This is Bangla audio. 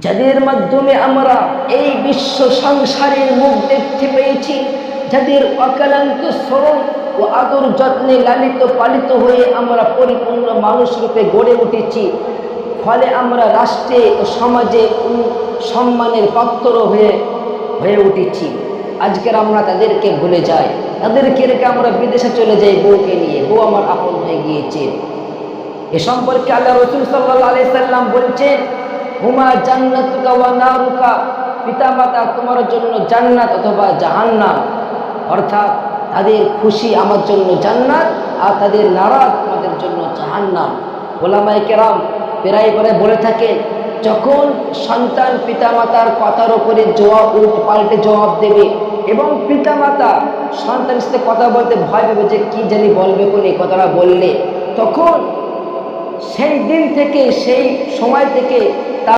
যাদের মাধ্যমে আমরা এই বিশ্ব সংসারের মুখ দেখতে পেয়েছি, যাদের অকালান্ত শ্রম ও আদর যত্নে লালিত পালিত হয়ে আমরা পরিপূর্ণ মানুষ রূপে গড়ে উঠেছি, ফলে আমরা রাষ্ট্রে ও সমাজে সম্মানের পাত্র হয়ে উঠেছি। আজকের আমরা তাদেরকে ভুলে যাই, তাদেরকে রেখে আমরা বিদেশে চলে যাই বউকে নিয়ে, বউ আমার আপন হয়ে গিয়েছে। এ সম্পর্কে আল্লাহ রাসূল সাল্লাল্লাহু আলাইহি সাল্লাম বলছেন, হুমা জান্নাতুকা ওয়া নারুকা, পিতামাতা তোমার জন্য জান্নাত অথবা জাহান্নাম, অর্থাৎ তাদের খুশি আমার জন্য জান্নাত আর তাদের নারাজ তোমাদের জন্য জাহান্নাম। ওলামায়ে কেরাম প্রায় বলে থাকেন, যখন সন্তান পিতামাতার কথার উপরে উল্টো পাল্টে জবাব দেবে এবং পিতামাতা সন্তানের সাথে কথা বলতে ভয় পাবে যে কি জানি বলবে কোন এই কথাটা বললে, তখন সেই দিন থেকে সেই সময় থেকে